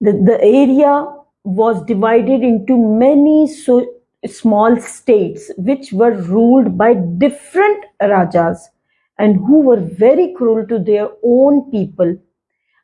the area was divided into many small states which were ruled by different rajas and who were very cruel to their own people.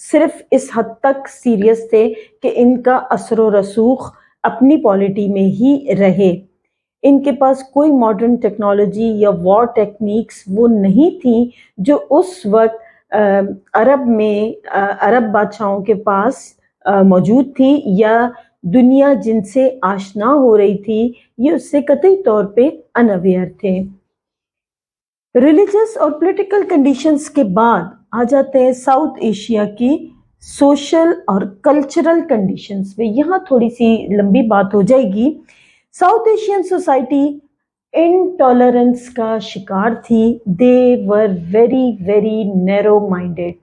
صرف اس حد تک serious تھے کہ ان کا اثر و رسوخ اپنی پالیٹی میں ہی رہے. ان کے پاس کوئی ماڈرن ٹیکنالوجی یا وار ٹیکنیکس وہ نہیں تھیں جو اس وقت عرب بادشاہوں کے پاس موجود تھی یا دنیا جن سے آشنا ہو رہی تھی یہ اس سے قطعی طور پہ انویئر تھے. ریلیجس اور پولیٹیکل کنڈیشنز کے بعد آ جاتے ہیں ساؤتھ ایشیا کی سوشل اور کلچرل کنڈیشنز پہ. یہاں تھوڑی سی لمبی بات ہو جائے گی. ساؤتھ ایشین سوسائٹی انٹالرنس کا شکار تھی. They were very very narrow minded.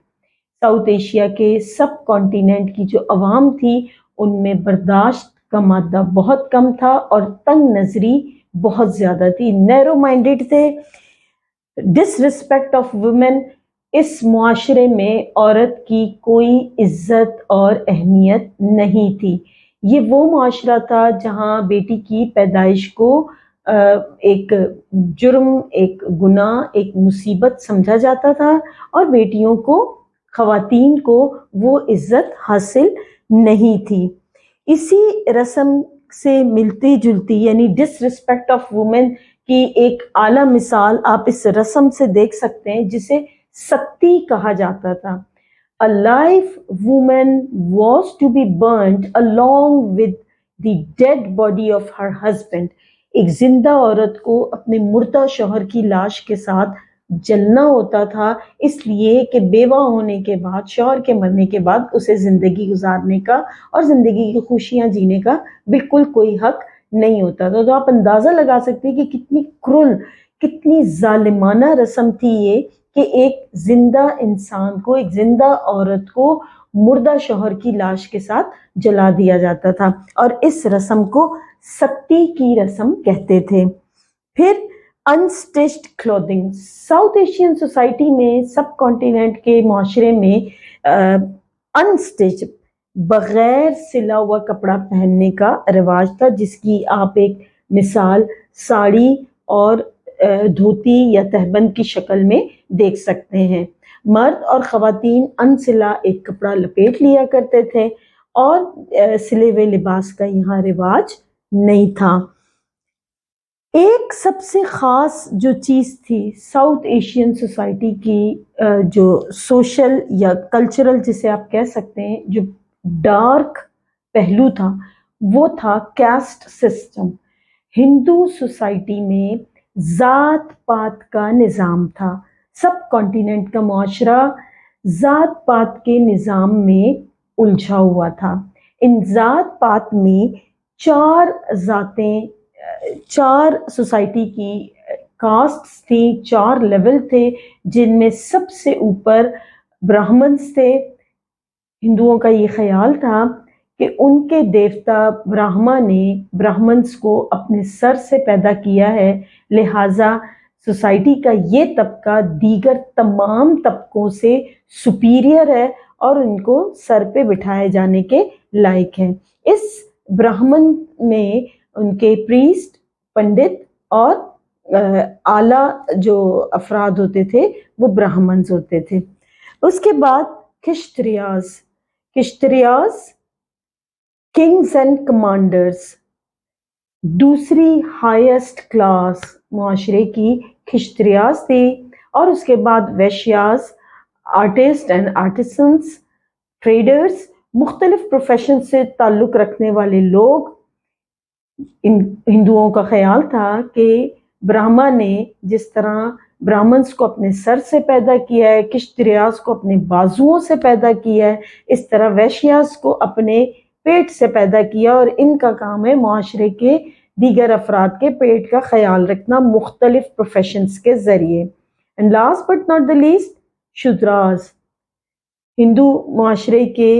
South Asia کے سب کانٹیننٹ کی جو عوام تھی ان میں برداشت کا مادہ بہت کم تھا اور تنگ نظری بہت زیادہ تھی. نیرو مائنڈیڈ تھے. ڈس ریسپیکٹ آف وومن. اس معاشرے میں عورت کی کوئی عزت اور اہمیت نہیں تھی. یہ وہ معاشرہ تھا جہاں بیٹی کی پیدائش کو ایک جرم، ایک گناہ، ایک مصیبت سمجھا جاتا تھا اور بیٹیوں کو، خواتین کو وہ عزت حاصل نہیں تھی. اسی رسم سے ملتی جلتی یعنی ڈس ریسپیکٹ آف وومن کی ایک اعلیٰ مثال آپ اس رسم سے دیکھ سکتے ہیں جسے ستی کہا جاتا تھا. A live woman was to be burnt along with the dead body of her husband. ایک زندہ عورت کو اپنے مردہ شوہر کی لاش کے ساتھ جلنا ہوتا تھا، اس لیے کہ بیوہ ہونے کے بعد، شوہر کے مرنے کے بعد اسے زندگی گزارنے کا اور زندگی کی خوشیاں جینے کا بالکل کوئی حق نہیں ہوتا تھا. تو آپ اندازہ لگا سکتے ہیں کہ کتنی کرل، کتنی ظالمانہ رسم تھی یہ کہ ایک زندہ انسان کو، ایک زندہ عورت کو مردہ شوہر کی لاش کے ساتھ جلا دیا جاتا تھا، اور اس رسم کو ستی کی رسم کہتے تھے. پھر انسٹچڈ کلودنگ. ساؤتھ ایشین سوسائٹی میں، سب کانٹیننٹ کے معاشرے میں انسٹچ، بغیر سلا ہوا کپڑا پہننے کا رواج تھا، جس کی آپ ایک مثال ساڑی اور دھوتی یا تہبند کی شکل میں دیکھ سکتے ہیں. مرد اور خواتین انسلا ایک کپڑا لپیٹ لیا کرتے تھے اور سلے ہوئے لباس کا یہاں رواج نہیں تھا. ایک سب سے خاص جو چیز تھی ساؤتھ ایشین سوسائٹی کی، جو سوشل یا کلچرل جسے آپ کہہ سکتے ہیں، جو ڈارک پہلو تھا، وہ تھا کاسٹ سسٹم. ہندو سوسائٹی میں ذات پات کا نظام تھا. سب کانٹیننٹ کا معاشرہ ذات پات کے نظام میں الجھا ہوا تھا. ان ذات پات میں چار ذاتیں، چار سوسائٹی کی کاسٹس تھیں، چار لیول تھے، جن میں سب سے اوپر براہمنس تھے. ہندوؤں کا یہ خیال تھا کہ ان کے دیوتا برہما نے براہمنس کو اپنے سر سے پیدا کیا ہے، لہٰذا سوسائٹی کا یہ طبقہ دیگر تمام طبقوں سے سپیریئر ہے اور ان کو سر پہ بٹھائے جانے کے لائق ہیں. اس براہمن میں ان کے پریسٹ، پنڈت اور اعلیٰ جو افراد ہوتے تھے وہ براہمنز ہوتے تھے. اس کے بعد کشتریاز کنگز اینڈ کمانڈرز. دوسری ہائیسٹ کلاس معاشرے کی کشتریاز تھی. اور اس کے بعد ویشیاز، آرٹسٹ اینڈ آرٹسنس، ٹریڈرز، مختلف پروفیشن سے تعلق رکھنے والے لوگ. ان ہندوؤں کا خیال تھا کہ برہما نے جس طرح براہمنس کو اپنے سر سے پیدا کیا ہے، کشتریاز کو اپنے بازوؤں سے پیدا کیا ہے، اس طرح ویشیاز کو اپنے پیٹ سے پیدا کیا، اور ان کا کام ہے معاشرے کے دیگر افراد کے پیٹ کا خیال رکھنا مختلف پروفیشنز کے ذریعے. And last but not the least, Shudras. Hindu معاشرے کے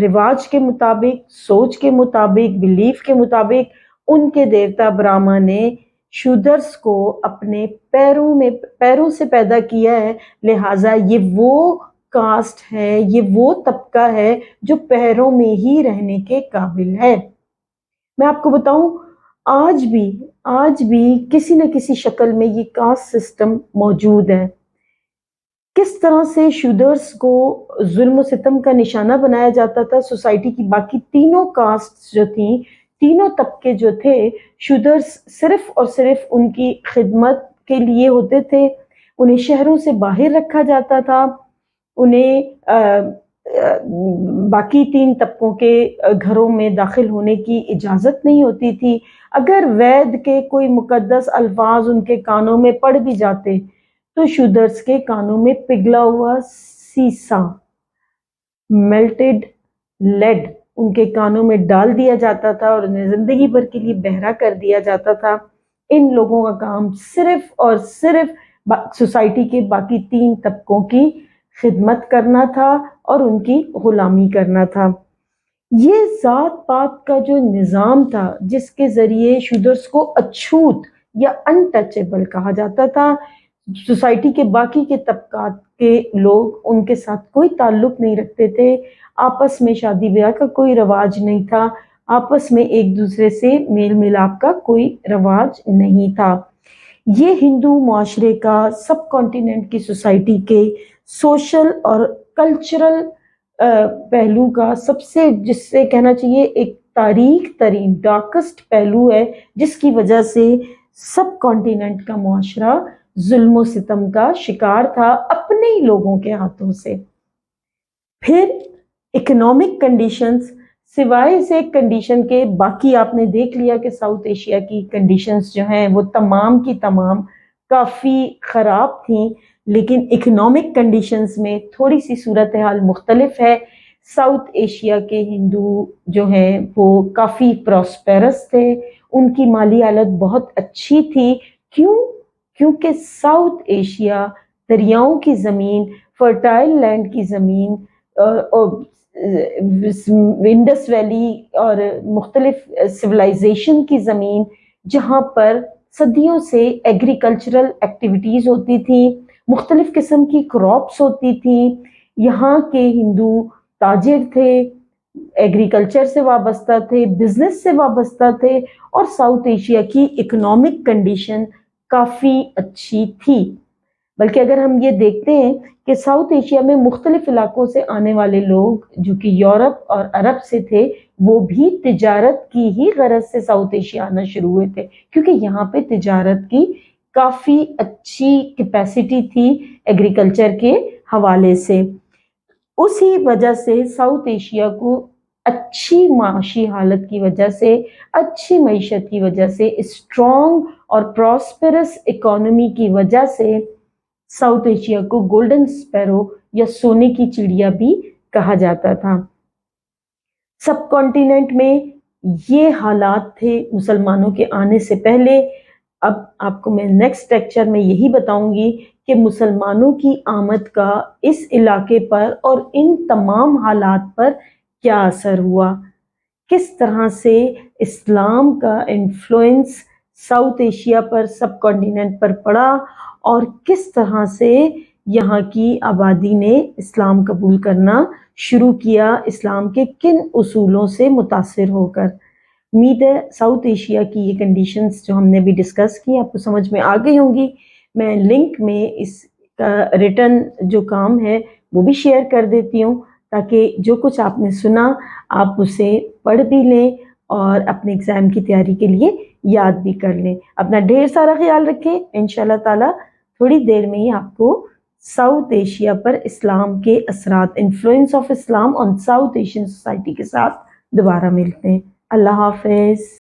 رواج کے مطابق، سوچ کے مطابق، بلیف کے مطابق ان کے دیوتا برہما نے شودرس کو اپنے پیروں سے پیدا کیا ہے، لہٰذا یہ وہ کاسٹ ہے، یہ وہ طبقہ ہے جو پیروں میں ہی رہنے کے قابل ہے. میں آپ کو بتاؤں، آج بھی کسی نہ کسی شکل میں یہ کاسٹ سسٹم موجود ہے. کس طرح سے شودرز کو ظلم و ستم کا نشانہ بنایا جاتا تھا. سوسائٹی کی باقی تینوں کاسٹ جو تھیں، تینوں طبقے جو تھے، شودرز صرف اور صرف ان کی خدمت کے لیے ہوتے تھے. انہیں شہروں سے باہر رکھا جاتا تھا. انہیں باقی تین طبقوں کے گھروں میں داخل ہونے کی اجازت نہیں ہوتی تھی. اگر وید کے کوئی مقدس الفاظ ان کے کانوں میں پڑ بھی جاتے تو شودرز کے کانوں میں پگھلا ہوا سیسا، میلٹڈ لیڈ ان کے کانوں میں ڈال دیا جاتا تھا اور انہیں زندگی بھر کے لیے بہرا کر دیا جاتا تھا. ان لوگوں کا کام صرف اور صرف سوسائٹی کے باقی تین طبقوں کی خدمت کرنا تھا اور ان کی غلامی کرنا تھا. یہ ذات پات کا جو نظام تھا جس کے ذریعے شودرز کو اچھوت یا انٹچیبل کہا جاتا تھا. سوسائٹی کے باقی کے طبقات کے لوگ ان کے ساتھ کوئی تعلق نہیں رکھتے تھے. آپس میں شادی بیاہ کا کوئی رواج نہیں تھا. آپس میں ایک دوسرے سے میل ملاپ کا کوئی رواج نہیں تھا. یہ ہندو معاشرے کا سب کانٹیننٹ کی سوسائٹی کے سوشل اور کلچرل پہلو کا سب سے، جس سے کہنا چاہیے ایک تاریخ ترین ڈارکسٹ پہلو ہے، جس کی وجہ سے سب کانٹیننٹ کا معاشرہ ظلم و ستم کا شکار تھا اپنے ہی لوگوں کے ہاتھوں سے. پھر اکنامک کنڈیشنز، سوائے سے کنڈیشن کے باقی آپ نے دیکھ لیا کہ ساؤتھ ایشیا کی کنڈیشنز جو ہیں وہ تمام کی تمام کافی خراب تھیں، لیکن اکنامک کنڈیشنز میں تھوڑی سی صورتحال مختلف ہے. ساؤتھ ایشیا کے ہندو جو ہیں وہ کافی پراسپیرس تھے، ان کی مالی حالت بہت اچھی تھی. کیونکہ ساؤتھ ایشیا دریاؤں کی زمین، فرٹائل لینڈ کی زمین، انڈس ویلی اور مختلف سویلائزیشن کی زمین، جہاں پر صدیوں سے ایگریکلچرل ایکٹیویٹیز ہوتی تھیں، مختلف قسم کی کراپس ہوتی تھیں. یہاں کے ہندو تاجر تھے، ایگریکلچر سے وابستہ تھے، بزنس سے وابستہ تھے، اور ساؤتھ ایشیا کی اکنامک کنڈیشن کافی اچھی تھی. بلکہ اگر ہم یہ دیکھتے ہیں کہ ساؤتھ ایشیا میں مختلف علاقوں سے آنے والے لوگ جو کہ یورپ اور عرب سے تھے، وہ بھی تجارت کی ہی غرض سے ساؤتھ ایشیا آنا شروع ہوئے تھے، کیونکہ یہاں پہ تجارت کی کافی اچھی کیپیسٹی تھی ایگریکلچر کے حوالے سے. اسی وجہ سے ساؤتھ ایشیا کو اچھی معاشی حالت کی وجہ سے، اچھی معیشت کی وجہ سے، اسٹرانگ اور پراسپرس اکانومی کی وجہ سے ساؤتھ ایشیا کو گولڈن سپیرو یا سونے کی چڑیا بھی کہا جاتا تھا. سب کانٹیننٹ میں یہ حالات تھے مسلمانوں کے آنے سے پہلے. اب آپ کو میں نیکسٹ لیکچر میں یہی بتاؤں گی کہ مسلمانوں کی آمد کا اس علاقے پر اور ان تمام حالات پر کیا اثر ہوا، کس طرح سے اسلام کا انفلوئنس ساؤتھ ایشیا پر، سب کانٹیننٹ پر پڑا، اور کس طرح سے یہاں کی آبادی نے اسلام قبول کرنا شروع کیا، اسلام کے کن اصولوں سے متاثر ہو کر. امید ہے ساؤتھ ایشیا کی یہ کنڈیشنز جو ہم نے بھی ڈسکس کی آپ کو سمجھ میں آ گئی ہوں گی. میں لنک میں اس کا ریٹن جو کام ہے وہ بھی شیئر کر دیتی ہوں، تاکہ جو کچھ آپ نے سنا آپ اسے پڑھ بھی لیں اور اپنے ایگزام کی تیاری کے لیے یاد بھی کر لیں. اپنا ڈھیر سارا خیال رکھیں. انشاءاللہ تعالیٰ تھوڑی دیر میں ہی آپ کو ساؤتھ ایشیا پر اسلام کے اثرات، influence of Islam on south Asian society کے ساتھ دوبارہ ملتے ہیں. اللہ حافظ.